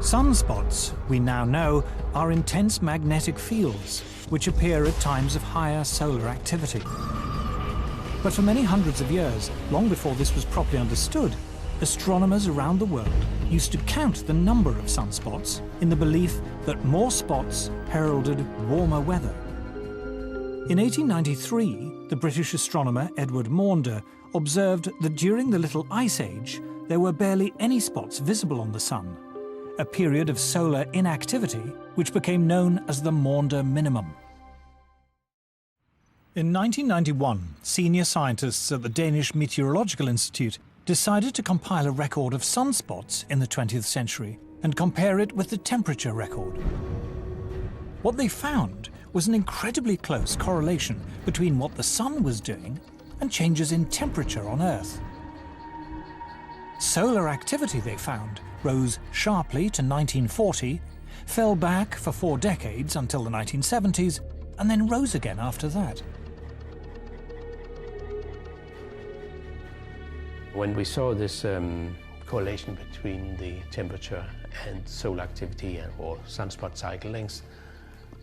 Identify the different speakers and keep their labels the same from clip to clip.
Speaker 1: Sunspots, we now know, are intense magnetic fields which appear at times of higher solar activity. But for many hundreds of years, long before this was properly understood, astronomers around the world used to count the number of sunspots in the belief that more spots heralded warmer weather. In 1893, the British astronomer Edward Maunder observed that during the Little Ice Age, there were barely any spots visible on the Sun, a period of solar inactivity which became known as the Maunder minimum. In 1991, senior scientists at the Danish Meteorological Institute decided to compile a record of sunspots in the 20th century and compare it with the temperature record. What they found was an incredibly close correlation between what the Sun was doing and changes in temperature on Earth. Solar activity, they found, rose sharply to 1940, fell back for 4 decades until the 1970s, and then rose again after that.
Speaker 2: When we saw this correlation between the temperature and solar activity or sunspot cycle lengths,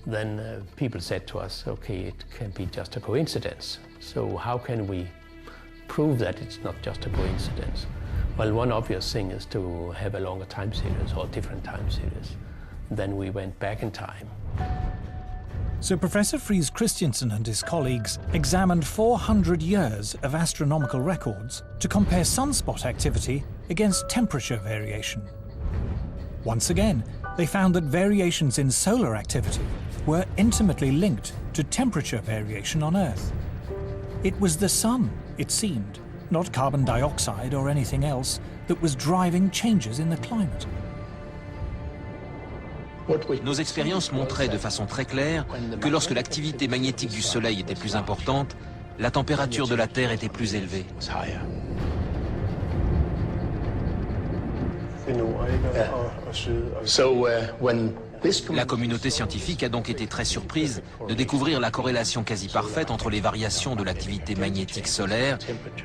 Speaker 2: then people said to us, okay, it can be just a coincidence. So how can we prove that it's not just a coincidence? Well, one obvious thing is to have a longer time series or different time series. Then we went back in time.
Speaker 1: So Professor Friis Christiansen and his colleagues examined 400 years of astronomical records to compare sunspot activity against temperature variation. Once again, they found that variations in solar activity were intimately linked to temperature variation on Earth. It was the Sun, it seemed, not carbon dioxide or anything else, that was driving changes in the climate.
Speaker 3: Nos expériences montraient de façon très claire que lorsque l'activité magnétique du Soleil était plus importante, la température de la Terre était plus élevée. La communauté scientifique a donc été très surprise de découvrir la corrélation quasi parfaite entre les variations de l'activité magnétique solaire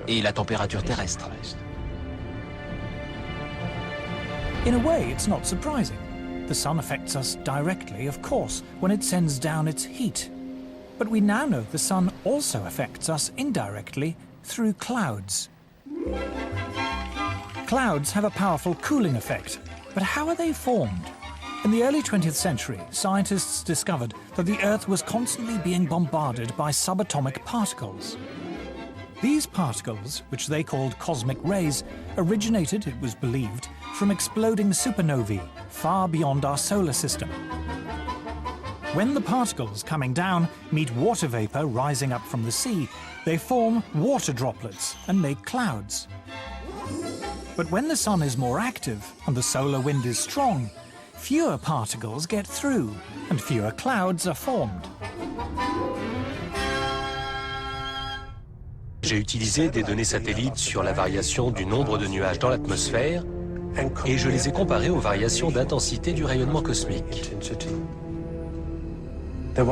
Speaker 3: et la température terrestre.
Speaker 1: In a way, it's not surprising. The Sun affects us directly, of course, when it sends down its heat. But we now know the Sun also affects us indirectly through clouds. Clouds have a powerful cooling effect, but how are they formed? In the early 20th century, scientists discovered that the Earth was constantly being bombarded by subatomic particles. These particles, which they called cosmic rays, originated, it was believed, from exploding supernovae far beyond our solar system. When the particles coming down meet water vapor rising up from the sea, they form water droplets and make clouds. But when the Sun is more active and the solar wind is strong, fewer particles get through and fewer clouds are formed.
Speaker 4: J'ai utilisé des données satellites sur la variation du nombre de nuages dans l'atmosphère et je les ai comparées aux variations d'intensité du rayonnement cosmique.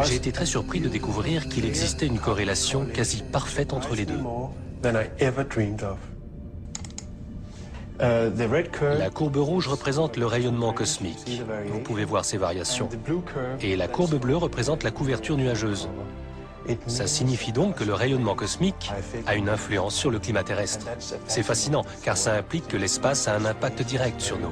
Speaker 4: J'ai été très surpris de découvrir qu'il existait une corrélation quasi parfaite entre les deux. La courbe rouge représente le rayonnement cosmique. Vous pouvez voir ces variations. Et la courbe bleue représente la couverture nuageuse. Ça signifie donc que le rayonnement cosmique a une influence sur le climat terrestre. C'est fascinant, car ça implique que l'espace a un impact direct sur nous.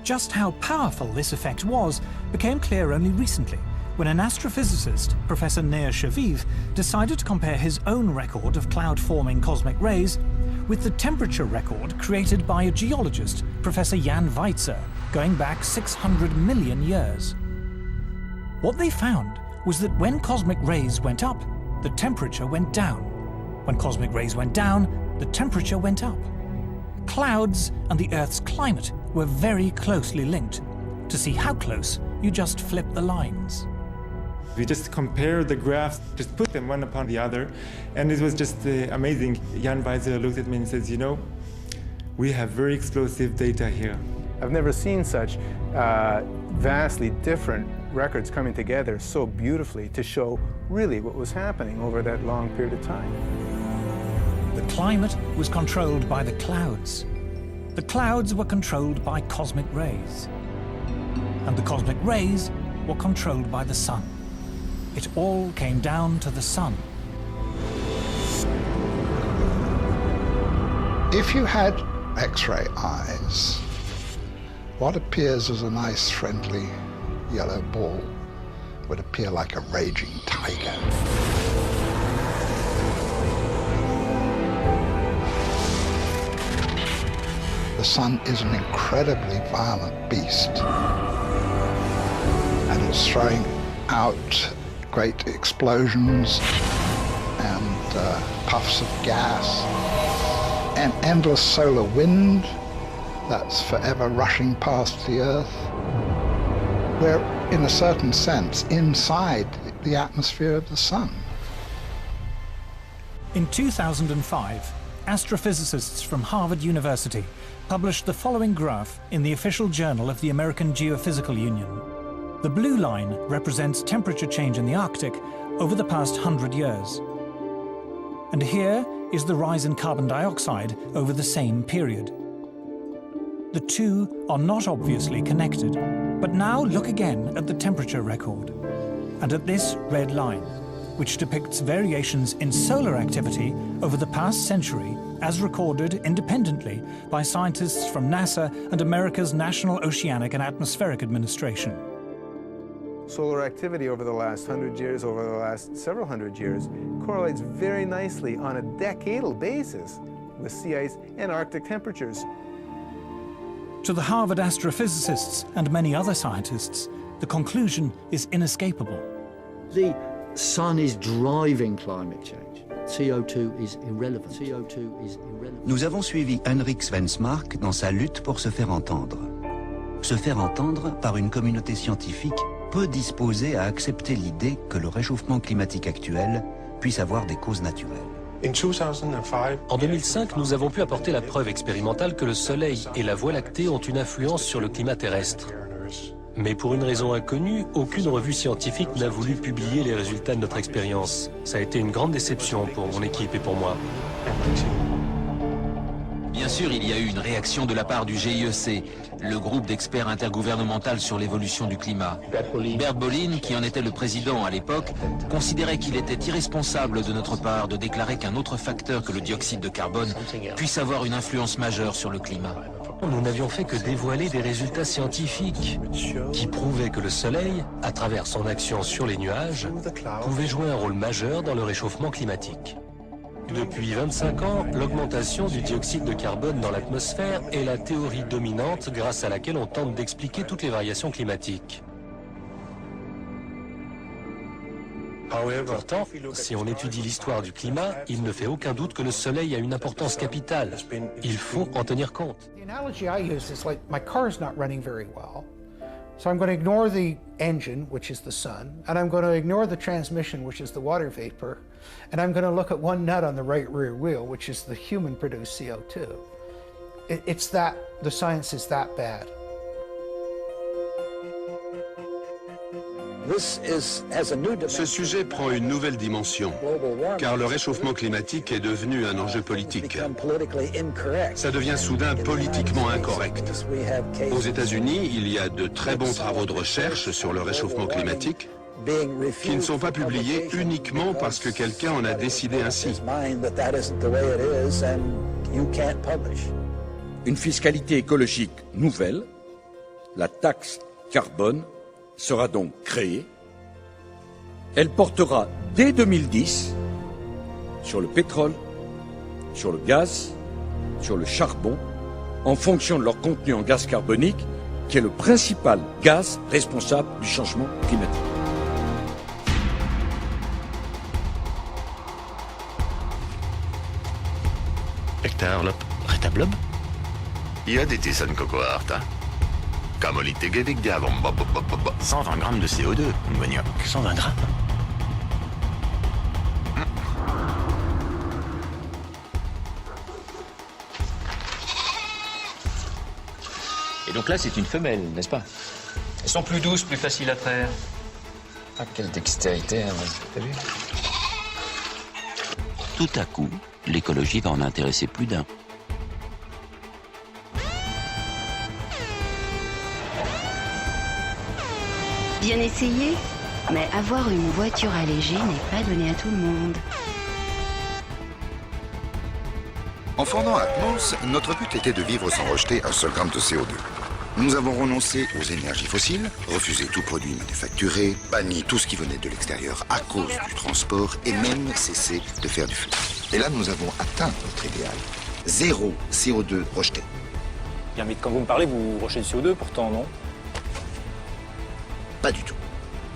Speaker 1: Just how powerful this effect was became clear only recently, when an astrophysicist, Professor Nir Shaviv, decided to compare his own record of cloud-forming cosmic rays with the temperature record created by a geologist, Professor Jan Weitzer, going back 600 million years. What they found was that when cosmic rays went up, the temperature went down. When cosmic rays went down, the temperature went up. Clouds and the Earth's climate were very closely linked. To see how close, you just flip the lines.
Speaker 5: We just compared the graphs, just put them one upon the other, and it was just amazing. Jan Weitzer looked at me and says, you know, we have very explosive data here.
Speaker 6: I've never seen such vastly different records coming together so beautifully to show really what was happening over that long period of time.
Speaker 1: The climate was controlled by the clouds. The clouds were controlled by cosmic rays. And the cosmic rays were controlled by the sun. It all came down to the sun.
Speaker 7: If you had X-ray eyes, what appears as a nice, friendly yellow ball would appear like a raging tiger. The sun is an incredibly violent beast, and it's throwing out great explosions and puffs of gas, and endless solar wind that's forever rushing past the Earth. We're, in a certain sense, inside the atmosphere of the sun.
Speaker 1: In 2005, astrophysicists from Harvard University published the following graph in the official journal of the American Geophysical Union. The blue line represents temperature change in the Arctic over the past 100 years. And here is the rise in carbon dioxide over the same period. The two are not obviously connected, but now look again at the temperature record and at this red line, which depicts variations in solar activity over the past century as recorded independently by scientists from NASA and America's National Oceanic and Atmospheric Administration.
Speaker 6: Solar activity over the last 100 years, over the last several hundred years, correlates very nicely on a decadal basis with sea ice and Arctic temperatures.
Speaker 1: To the Harvard astrophysicists and many other scientists, the conclusion is inescapable.
Speaker 8: The sun is driving climate change. CO2 is irrelevant.
Speaker 9: Nous avons suivi Henrik Svensmark dans sa lutte pour se faire entendre. Se faire entendre par une communauté scientifique peu disposée à accepter l'idée que le réchauffement climatique actuel puisse avoir des causes naturelles.
Speaker 4: En 2005, nous avons pu apporter la preuve expérimentale que le Soleil et la Voie lactée ont une influence sur le climat terrestre. Mais pour une raison inconnue, aucune revue scientifique n'a voulu publier les résultats de notre expérience. Ça a été une grande déception pour mon équipe et pour moi.
Speaker 3: Bien sûr, il y a eu une réaction de la part du GIEC, le groupe d'experts intergouvernemental sur l'évolution du climat. Bert Bolin, qui en était le président à l'époque, considérait qu'il était irresponsable de notre part de déclarer qu'un autre facteur que le dioxyde de carbone puisse avoir une influence majeure sur le climat.
Speaker 4: Nous n'avions fait que dévoiler des résultats scientifiques qui prouvaient que le Soleil, à travers son action sur les nuages, pouvait jouer un rôle majeur dans le réchauffement climatique. Depuis 25 ans, l'augmentation du dioxyde de carbone dans l'atmosphère est la théorie dominante grâce à laquelle on tente d'expliquer toutes les variations climatiques. Pourtant, si on étudie l'histoire du climat, il ne fait aucun doute que le Soleil a une importance capitale. Il faut en tenir compte.
Speaker 10: The analogy I use is like my car is not running very well. So I'm going to ignore the engine, which is the sun, and I'm going to ignore the transmission, which is the water vapor, and I'm going to look at one nut on the right rear wheel, which is the human-produced CO2. It's that, the science is that bad.
Speaker 11: Ce sujet prend une nouvelle dimension, car le réchauffement climatique est devenu un enjeu politique. Ça devient soudain politiquement incorrect. Aux États-Unis, il y a de très bons travaux de recherche sur le réchauffement climatique qui ne sont pas publiés uniquement parce que quelqu'un en a décidé ainsi.
Speaker 12: Une fiscalité écologique nouvelle, la taxe carbone, sera donc créée. Elle portera dès 2010 sur le pétrole, sur le gaz, sur le charbon, en fonction de leur contenu en gaz carbonique, qui est le principal gaz responsable du changement climatique.
Speaker 13: Hector, retablob? Ja, dit is een kokoarta. Kamu oli tegevik diavon, 120 grammes de CO2, Moniok. 120 grammes?
Speaker 14: Et donc là, c'est une femelle, n'est-ce pas? Elles sont plus douces, plus faciles à traire. Ah, quelle dextérité, hein, t'as vu?
Speaker 15: tout à coup, l'écologie va en intéresser plus d'un.
Speaker 16: Bien essayé, mais avoir une voiture allégée n'est pas donné à tout le monde.
Speaker 17: En fondant Atmos, notre but était de vivre sans rejeter un seul gramme de CO2. Nous avons renoncé aux énergies fossiles, refusé tout produit manufacturé, banni tout ce qui venait de l'extérieur à cause du transport et même cessé de faire du feu. Et là, nous avons atteint notre idéal. 0 CO2 rejeté.
Speaker 18: Bien, mais quand vous me parlez, vous rejetez du CO2 pourtant, non?
Speaker 17: Pas du tout.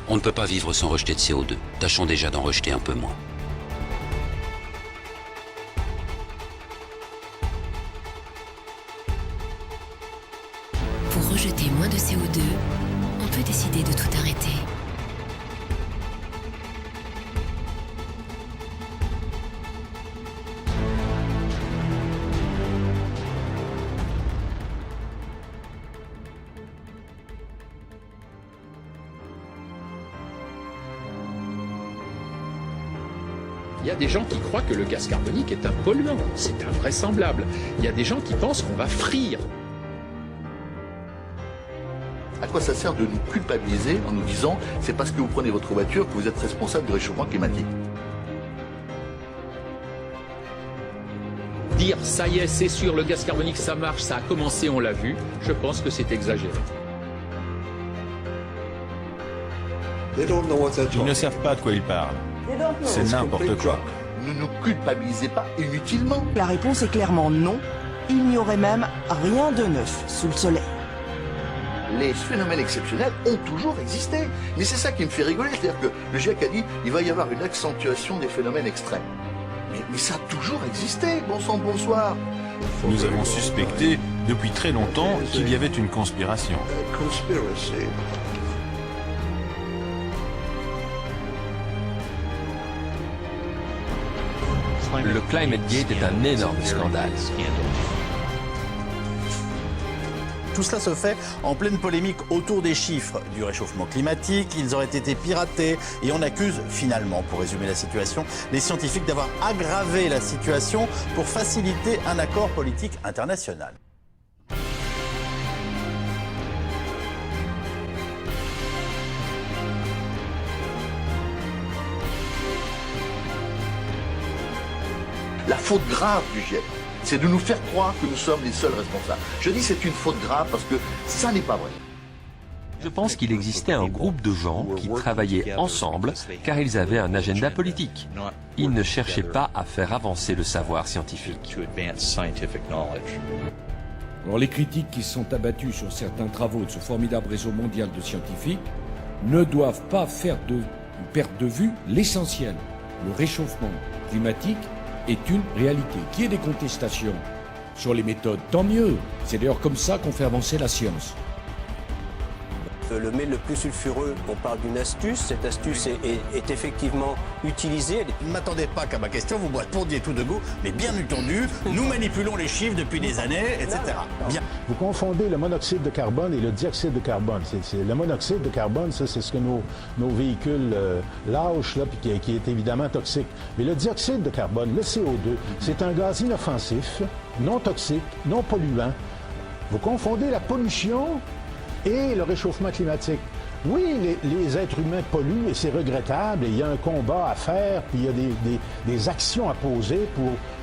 Speaker 15: On ne peut pas vivre sans rejeter de CO2. Tâchons déjà d'en rejeter un peu moins.
Speaker 19: Pour rejeter moins de CO2, on peut décider de tout arrêter.
Speaker 20: Il y a des gens qui croient que le gaz carbonique est un polluant. C'est invraisemblable. Il y a des gens qui pensent qu'on va frire.
Speaker 21: À quoi ça sert de nous culpabiliser en nous disant c'est parce que vous prenez votre voiture que vous êtes responsable du réchauffement climatique?
Speaker 20: Dire ça y est, c'est sûr, le gaz carbonique ça marche, ça a commencé, on l'a vu, je pense que c'est exagéré.
Speaker 22: Ils ne savent pas de quoi ils parlent. C'est n'importe quoi.
Speaker 21: Ne nous culpabilisez pas inutilement.
Speaker 23: La réponse est clairement non. Il n'y aurait même rien de neuf sous le soleil.
Speaker 21: Les phénomènes exceptionnels ont toujours existé. Mais c'est ça qui me fait rigoler. C'est-à-dire que le GIEC a dit qu'il va y avoir une accentuation des phénomènes extrêmes. Mais ça a toujours existé. Bon sang, bonsoir.
Speaker 22: Nous avons suspecté depuis très longtemps qu'il y avait une conspiration.
Speaker 4: Le Climate Gate est un énorme scandale.
Speaker 24: Tout cela se fait en pleine polémique autour des chiffres du réchauffement climatique. Ils auraient été piratés et on accuse finalement, pour résumer la situation, les scientifiques d'avoir aggravé la situation pour faciliter un accord politique international.
Speaker 21: La faute grave du GIEC, c'est de nous faire croire que nous sommes les seuls responsables. Je dis c'est une faute grave parce que ça n'est pas vrai.
Speaker 4: Je pense qu'il existait un groupe de gens qui travaillaient ensemble car ils avaient un agenda politique. Ils ne cherchaient pas à faire avancer le savoir scientifique.
Speaker 25: Alors les critiques qui sont abattues sur certains travaux de ce formidable réseau mondial de scientifiques ne doivent pas faire perdre de vue l'essentiel. Le réchauffement climatique est une réalité. Qu'il y ait des contestations sur les méthodes, tant mieux. C'est d'ailleurs comme ça qu'on fait avancer la science.
Speaker 26: Le mail le plus sulfureux, on parle d'une astuce. Cette astuce est effectivement utilisée.
Speaker 24: Ne m'attendez pas qu'à ma question, vous me répondiez tout de go, mais bien entendu, nous manipulons les chiffres depuis des années, etc. Bien.
Speaker 27: Vous confondez le monoxyde de carbone et le dioxyde de carbone. Le monoxyde de carbone, ça, c'est ce que nos véhicules lâchent, là, puis qui est évidemment toxique. Mais le dioxyde de carbone, le CO2, c'est un gaz inoffensif, non toxique, non polluant. Vous confondez la pollution et le réchauffement climatique. Oui, les êtres humains polluent et c'est regrettable et il y a un combat à faire, puis il y a des actions à poser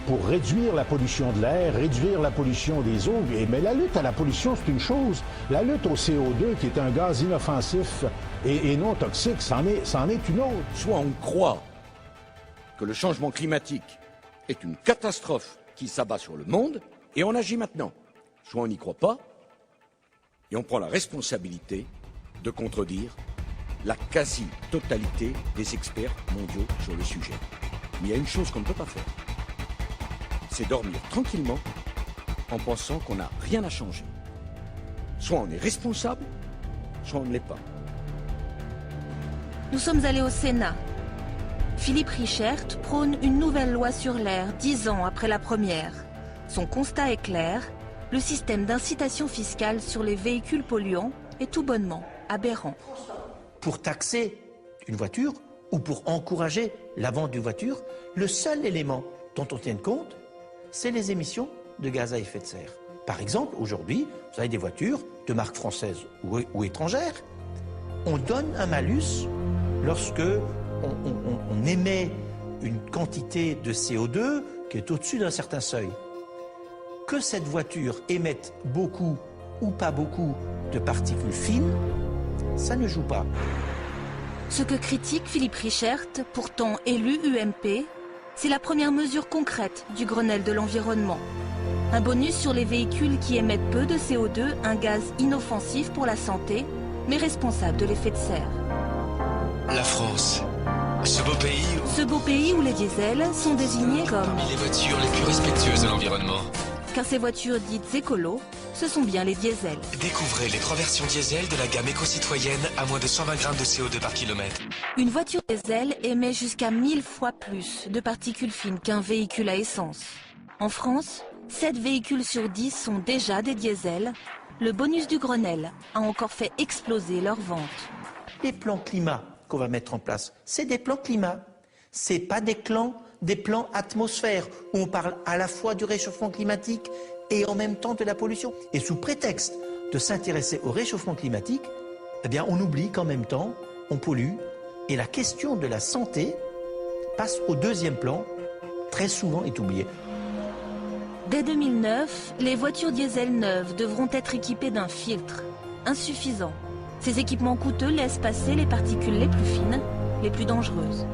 Speaker 27: pour réduire la pollution de l'air, réduire la pollution des eaux. Mais la lutte à la pollution, c'est une chose. La lutte au CO2, qui est un gaz inoffensif et non toxique, c'en est une autre.
Speaker 12: Soit on croit que le changement climatique est une catastrophe qui s'abat sur le monde et on agit maintenant. Soit on n'y croit pas, et on prend la responsabilité de contredire la quasi-totalité des experts mondiaux sur le sujet. Mais il y a une chose qu'on ne peut pas faire, c'est dormir tranquillement en pensant qu'on n'a rien à changer. Soit on est responsable, soit on ne l'est pas.
Speaker 28: Nous sommes allés au Sénat. Philippe Richert prône une nouvelle loi sur l'air 10 ans après la première. Son constat est clair. Le système d'incitation fiscale sur les véhicules polluants est tout bonnement aberrant.
Speaker 29: Pour taxer une voiture,
Speaker 1: ou pour encourager la vente de voitures, le seul élément dont on tient compte, c'est les émissions de gaz à effet de serre. Par exemple, aujourd'hui, vous avez des voitures de marque française ou étrangère. On donne un malus lorsque on émet une quantité de CO2 qui est au-dessus d'un certain seuil. Que cette voiture émette beaucoup ou pas beaucoup de particules fines, ça ne joue pas.
Speaker 28: Ce que critique Philippe Richert, pourtant élu UMP, c'est la première mesure concrète du Grenelle de l'environnement. Un bonus sur les véhicules qui émettent peu de CO2, un gaz inoffensif pour la santé, mais responsable de l'effet de serre.
Speaker 2: La France, ce beau pays
Speaker 28: où les diesels sont désignés comme
Speaker 2: parmi les voitures les plus respectueuses de l'environnement.
Speaker 28: Car ces voitures dites écolo, ce sont bien les diesels.
Speaker 2: Découvrez les 3 versions diesel de la gamme éco-citoyenne à moins de 120 grammes de CO2 par kilomètre.
Speaker 28: Une voiture diesel émet jusqu'à 1000 fois plus de particules fines qu'un véhicule à essence. En France, 7 véhicules sur 10 sont déjà des diesels. Le bonus du Grenelle a encore fait exploser leur vente.
Speaker 1: Les plans climat qu'on va mettre en place, c'est des plans climat. C'est pas des plans atmosphère où on parle à la fois du réchauffement climatique et en même temps de la pollution. Et sous prétexte de s'intéresser au réchauffement climatique, eh bien on oublie qu'en même temps, on pollue et la question de la santé passe au deuxième plan, très souvent est oubliée.
Speaker 28: Dès 2009, les voitures diesel neuves devront être équipées d'un filtre. Insuffisant. Ces équipements coûteux laissent passer les particules les plus fines, les plus dangereuses.